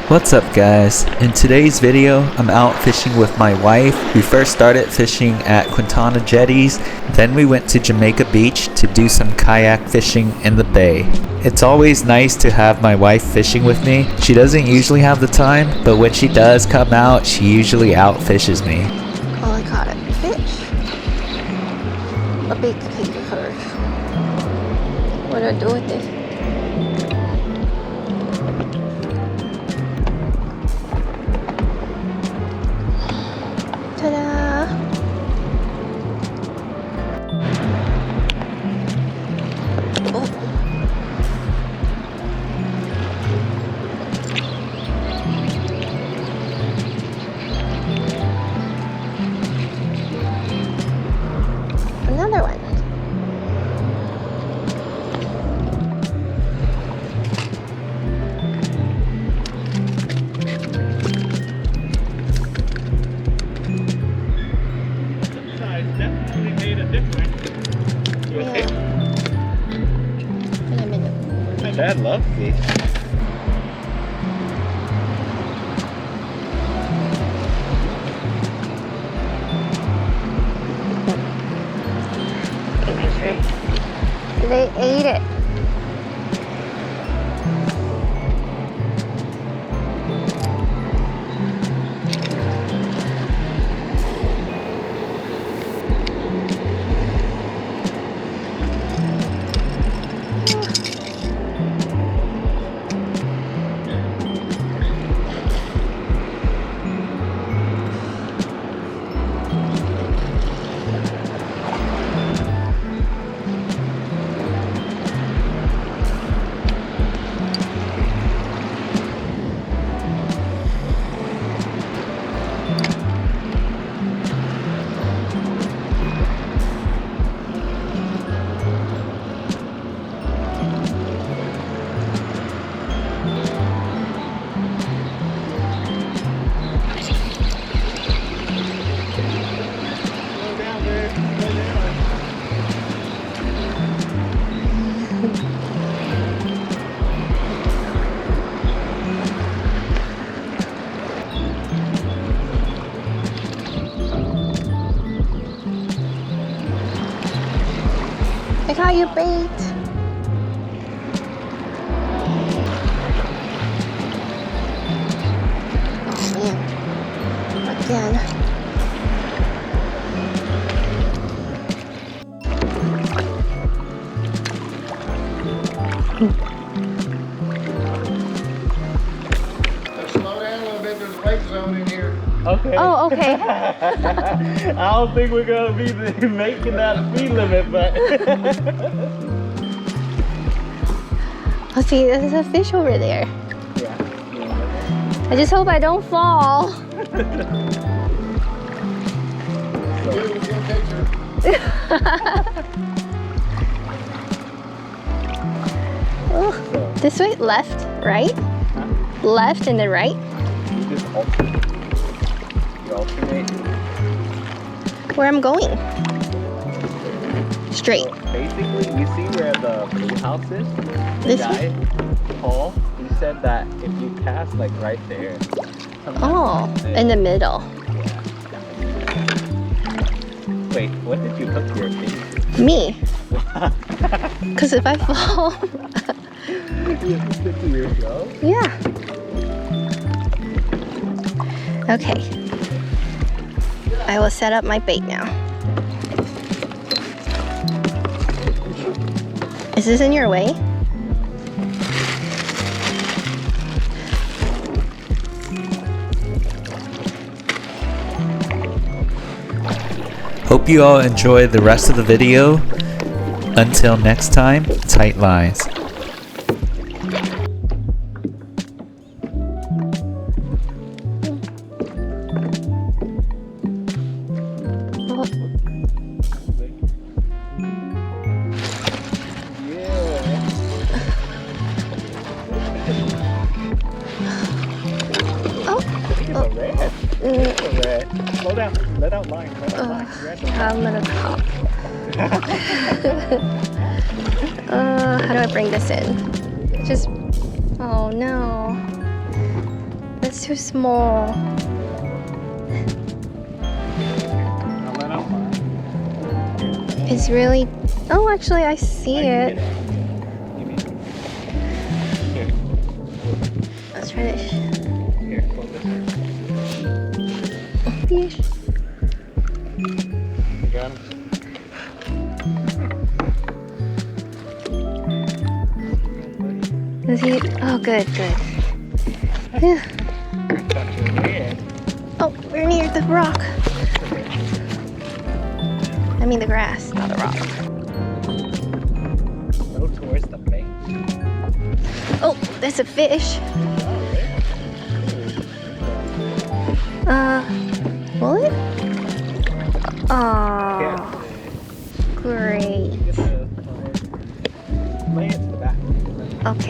What's up guys? In today's video, I'm out fishing with my wife. We first started fishing at Quintana Jetties, then we went to Jamaica Beach to do some kayak fishing in the bay. It's always nice to have my wife fishing with me. She doesn't usually have the time, but when she does come out, she usually outfishes me. Oh, I caught a fish. A big kingfisher. What do I do with this? Ta-da! Oh. Another one. Definitely made a difference. You okay? In a minute. My dad loves these. They ate it. I caught your bait. Oh man. Again. Slow down a little bit, there's a wake zone in here. Okay. Oh, okay. I don't think we're gonna be making that speed limit, but Oh, see, there's a fish over there. yeah. I just hope I don't fall. Good picture. Oh, this way, left, right? Huh? Left and then right? You just alternate. You alternate. Where I'm going? Straight. So basically, you see where the blue house is? The This guy, Paul, he said that if you cast like right there. Oh, in the middle. Wait, what did you hook your bait? Me. Because if I fall, You stick to yourself? yeah. Okay. I will set up my bait now. Is this in your way? Hope you all enjoy the rest of the video. Until next time, tight lines. Slow down. Let out line. Let out line. I'm gonna cop. How do I bring this in? Just, oh no. It's too small. It's really... Oh, actually, I see it. Let's try this. Fish. You got him? Is he? Oh, good, good. Phew. Oh, we're near the rock. I mean the grass, not the rock. Go towards the bait. Oh, that's a fish. Mullet? Aww. Great. Lay it to the back. Okay.